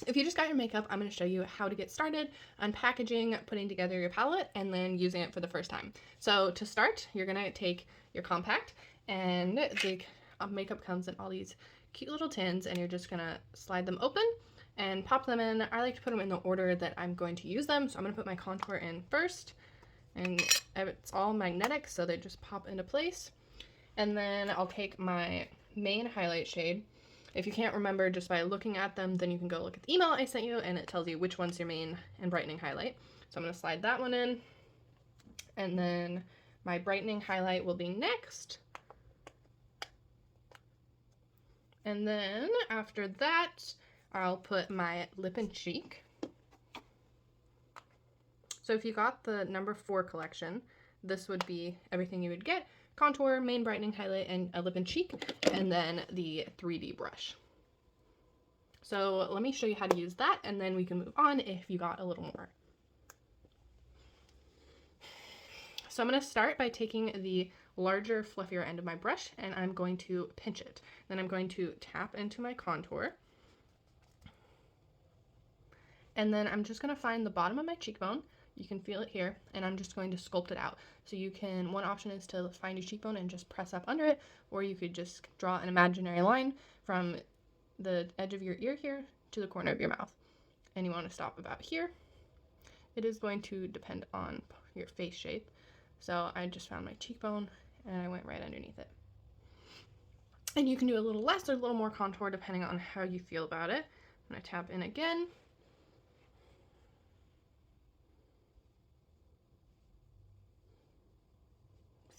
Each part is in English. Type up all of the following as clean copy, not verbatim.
If you just got your makeup, I'm going to show you how to get started, unpackaging, putting together your palette, and then using it for the first time. So to start, you're going to take your compact, and the makeup comes in all these cute little tins, and you're just going to slide them open and pop them in. I like to put them in the order that I'm going to use them. So I'm going to put my contour in first, and it's all magnetic, so they just pop into place. And then I'll take my main highlight shade. If you can't remember just by looking at them, then you can go look at the email I sent you and it tells you which one's your main and brightening highlight. So I'm going to slide that one in. And then my brightening highlight will be next. And then after that, I'll put my lip and cheek. So if you got the number 4 collection, this would be everything you would get. Contour, main brightening highlight, and a lip and cheek, and then the 3D brush. So let me show you how to use that, and then we can move on if you got a little more. So I'm going to start by taking the larger, fluffier end of my brush, and I'm going to pinch it. Then I'm going to tap into my contour. And then I'm just going to find the bottom of my cheekbone. You can feel it here, and I'm just going to sculpt it out. So you can, one option is to find your cheekbone and just press up under it, or you could just draw an imaginary line from the edge of your ear here to the corner of your mouth. And you want to stop about here. It is going to depend on your face shape. So I just found my cheekbone, and I went right underneath it. And you can do a little less or a little more contour depending on how you feel about it. I'm going to tap in again.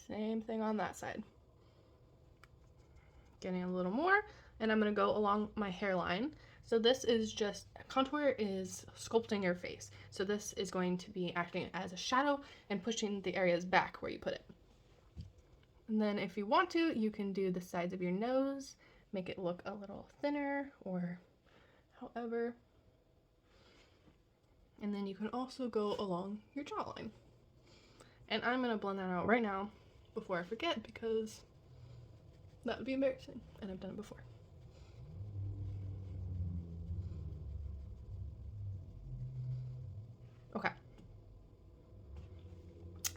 Same thing on that side. Getting a little more, and I'm going to go along my hairline. So this is just, contour is sculpting your face. So this is going to be acting as a shadow and pushing the areas back where you put it. And then if you want to, you can do the sides of your nose, make it look a little thinner or however. And then you can also go along your jawline. And I'm going to blend that out right now before I forget, because that would be embarrassing, and I've done it before. Okay.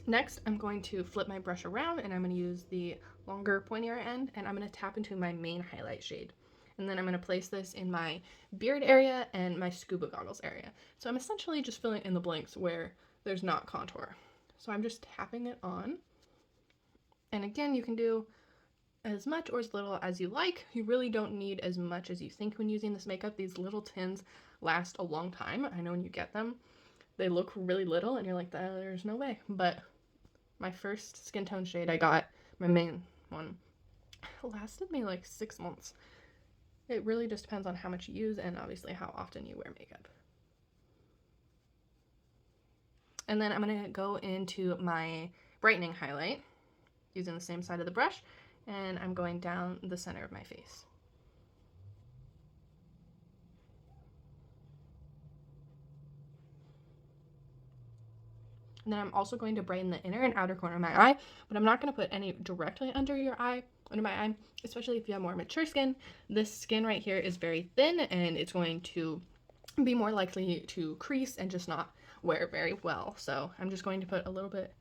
Next, I'm going to flip my brush around, and I'm going to use the longer, pointier end, and I'm going to tap into my main highlight shade. And then I'm going to place this in my beard area and my scuba goggles area. So I'm essentially just filling in the blanks where there's not contour. So I'm just tapping it on. And again, you can do as much or as little as you like. You really don't need as much as you think when using this makeup. These little tins last a long time. I know when you get them, they look really little and you're like, there's no way. But my first skin tone shade I got, my main one, lasted me like 6 months. It really just depends on how much you use and obviously how often you wear makeup. And then I'm going to go into my brightening highlight using the same side of the brush, and I'm going down the center of my face. And then I'm also going to brighten the inner and outer corner of my eye, but I'm not going to put any directly under my eye, especially if you have more mature skin. This skin right here is very thin, and it's going to be more likely to crease and just not wear very well. So I'm just going to put a little bit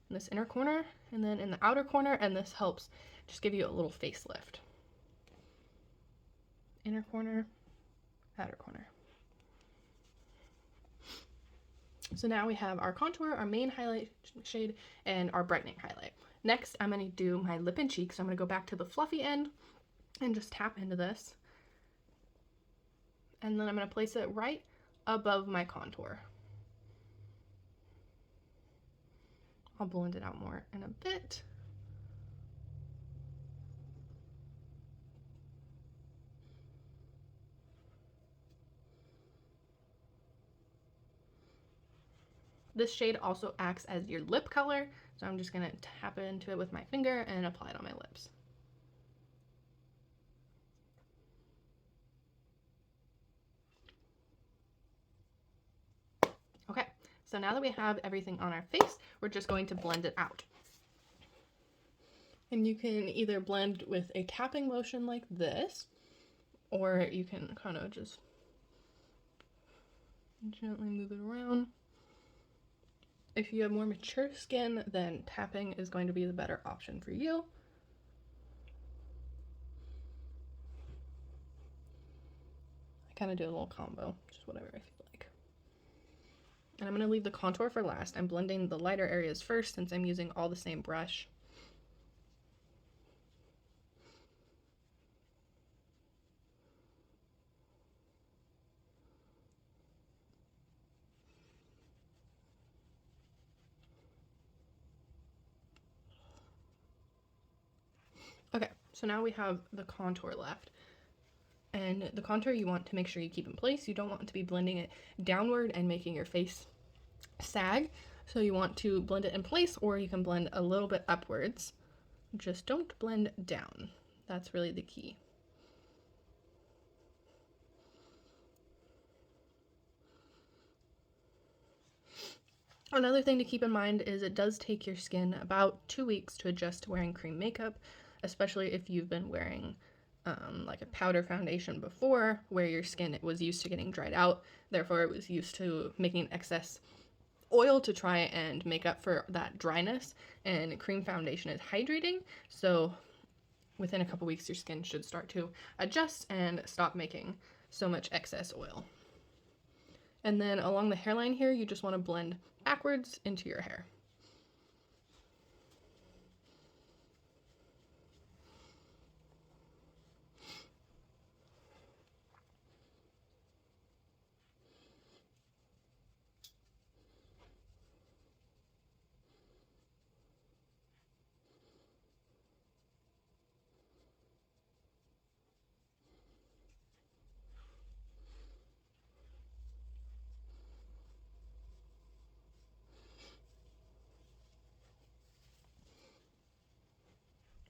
in this inner corner and then in the outer corner, and this helps just give you a little facelift. Inner corner, outer corner. So now we have our contour, our main highlight shade, and our brightening highlight. Next, I'm going to do my lip and cheek. So I'm going to go back to the fluffy end and just tap into this. And then I'm going to place it right above my contour. I'll blend it out more in a bit. This shade also acts as your lip color, so I'm just going to tap into it with my finger and apply it on my lips. Okay, so now that we have everything on our face, we're just going to blend it out. And you can either blend with a tapping motion like this, or you can kind of just Gently move it around. If you have more mature skin, then tapping is going to be the better option for you. I kind of do a little combo, just whatever I feel like. And I'm going to leave the contour for last. I'm blending the lighter areas first since I'm using all the same brush. Okay, so now we have the contour left. And the contour you want to make sure you keep in place. You don't want to be blending it downward and making your face sag. So you want to blend it in place, or you can blend a little bit upwards. Just don't blend down. That's really the key. Another thing to keep in mind is it does take your skin about 2 weeks to adjust to wearing cream makeup, especially if you've been wearing like a powder foundation before, where your skin was used to getting dried out. Therefore, it was used to making excess oil to try and make up for that dryness. And cream foundation is hydrating, so within a couple weeks, your skin should start to adjust and stop making so much excess oil. And then along the hairline here, you just want to blend backwards into your hair.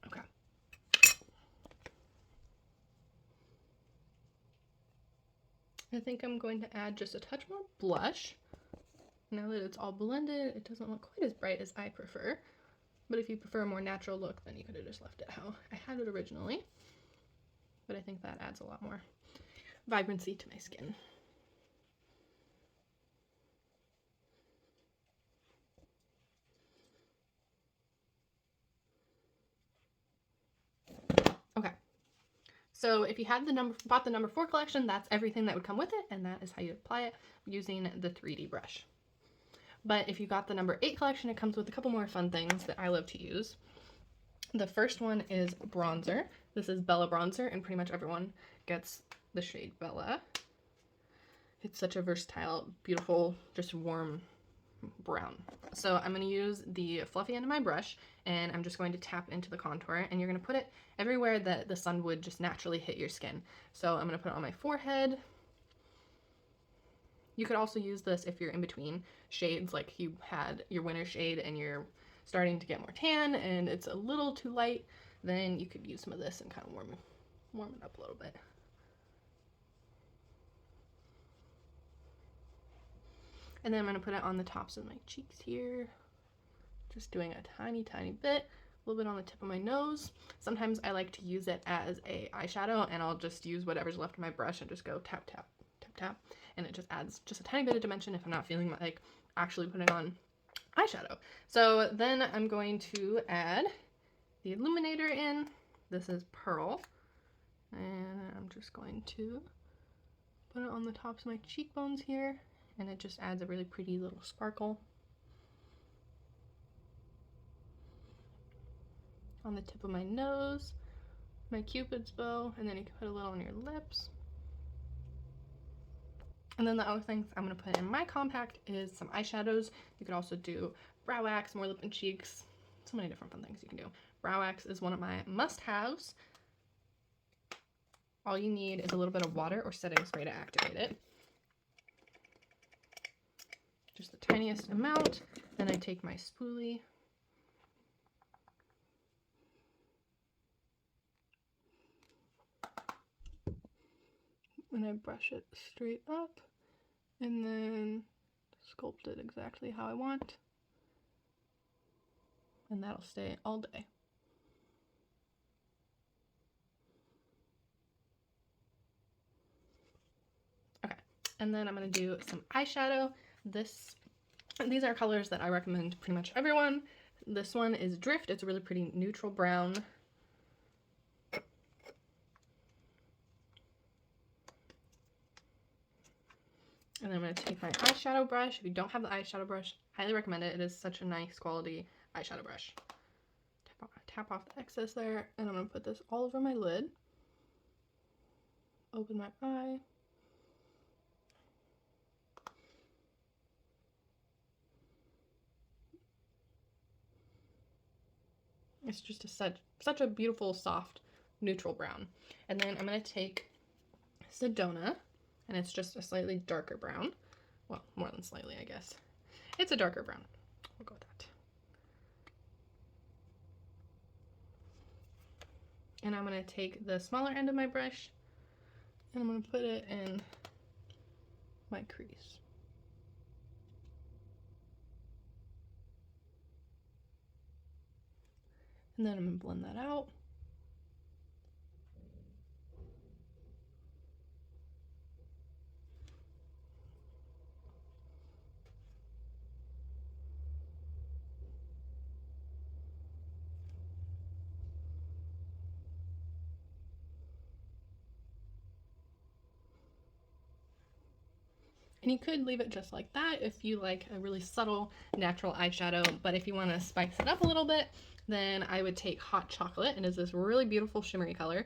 Okay. I think I'm going to add just a touch more blush. Now that it's all blended, it doesn't look quite as bright as I prefer. But if you prefer a more natural look, then you could have just left it how I had it originally. But I think that adds a lot more vibrancy to my skin. Okay. So if you had bought the number 4 collection, that's everything that would come with it, and that is how you apply it using the 3D brush. But if you got the number 8 collection, it comes with a couple more fun things that I love to use. The first one is bronzer. This is Bella bronzer, and pretty much everyone gets the shade Bella. It's such a versatile, beautiful, just warm brown. So I'm going to use the fluffy end of my brush, and I'm just going to tap into the contour, and you're going to put it everywhere that the sun would just naturally hit your skin. So I'm going to put it on my forehead. You could also use this if you're in between shades, like you had your winter shade and you're starting to get more tan and it's a little too light, then you could use some of this and kind of warm it up a little bit. And then I'm going to put it on the tops of my cheeks here, just doing a tiny bit, a little bit on the tip of my nose. Sometimes I like to use it as a eyeshadow, and I'll just use whatever's left of my brush and just go tap, tap, tap, tap, and it just adds just a tiny bit of dimension if I'm not feeling like actually putting on eyeshadow. So then I'm going to add the illuminator in. This is Pearl, and I'm just going to put it on the tops of my cheekbones here, and it just adds a really pretty little sparkle. On the tip of my nose, my cupid's bow, and then you can put a little on your lips. And then the other things I'm going to put in my compact is some eyeshadows. You could also do brow wax, more lip and cheeks, so many different fun things you can do. Brow wax is one of my must-haves. All you need is a little bit of water or setting spray to activate it. Just the tiniest amount. Then I take my spoolie. And I brush it straight up and then sculpt it exactly how I want. And that'll stay all day. Okay, And then I'm going to do some eyeshadow. These are colors that I recommend to pretty much everyone. This one is Drift. It's a really pretty neutral brown. And then I'm going to take my eyeshadow brush. If you don't have the eyeshadow brush, highly recommend it. It is such a nice quality eyeshadow brush. Tap off the excess there, and I'm going to put this all over my lid. Open my eye. It's just such a beautiful, soft, neutral brown. And then I'm going to take Sedona, and it's just a slightly darker brown. Well, more than slightly, I guess. It's a darker brown. We'll go with that. And I'm going to take the smaller end of my brush, and I'm going to put it in my crease. And then I'm going to blend that out. And you could leave it just like that if you like a really subtle natural eyeshadow, but if you want to spice it up a little bit, then I would take Hot Chocolate, and it's this really beautiful shimmery color,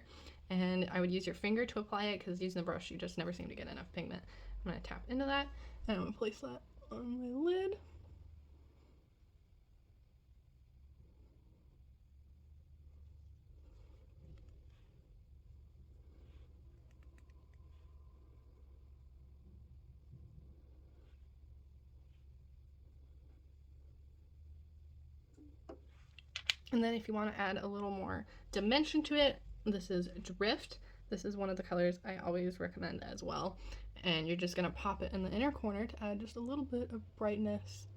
and I would use your finger to apply it because using the brush you just never seem to get enough pigment. I'm going to tap into that, and I'm going to place that on my lid. And then if you want to add a little more dimension to it, this is Drift. This is one of the colors I always recommend as well. And you're just going to pop it in the inner corner to add just a little bit of brightness.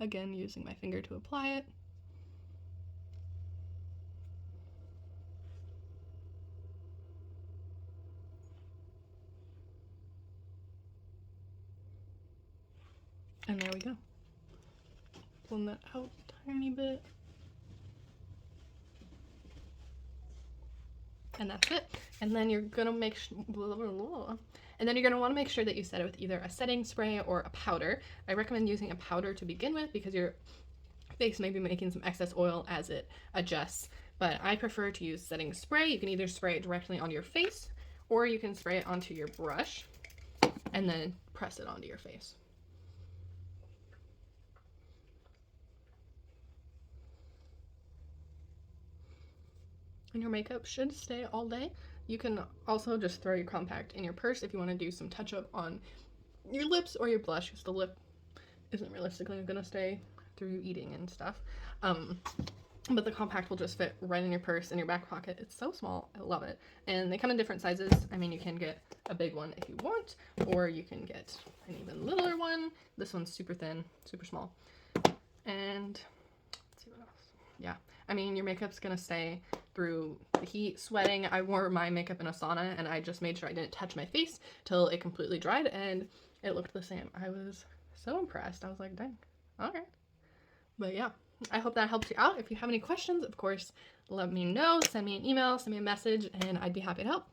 Again, using my finger to apply it. And there we go. Blend that out a tiny bit. And that's it. And then you're gonna make and then you're gonna want to make sure that you set it with either a setting spray or a powder. I recommend using a powder to begin with because your face may be making some excess oil as it adjusts. But I prefer to use setting spray. You can either spray it directly onto your face, or you can spray it onto your brush and then press it onto your face. And your makeup should stay all day. You can also just throw your compact in your purse if you want to do some touch-up on your lips or your blush, because the lip isn't realistically going to stay through eating and stuff. But the compact will just fit right in your purse, in your back pocket. It's so small. I love it. And they come in different sizes. I mean, you can get a big one if you want, or you can get an even littler one. This one's super thin, super small. And let's see what else. Yeah, I mean, your makeup's gonna stay through the heat, sweating. I wore my makeup in a sauna, and I just made sure I didn't touch my face till it completely dried, and it looked the same. I was so impressed. I was like, dang, okay. But yeah, I hope that helps you out. If you have any questions, of course, let me know. Send me an email, send me a message, and I'd be happy to help.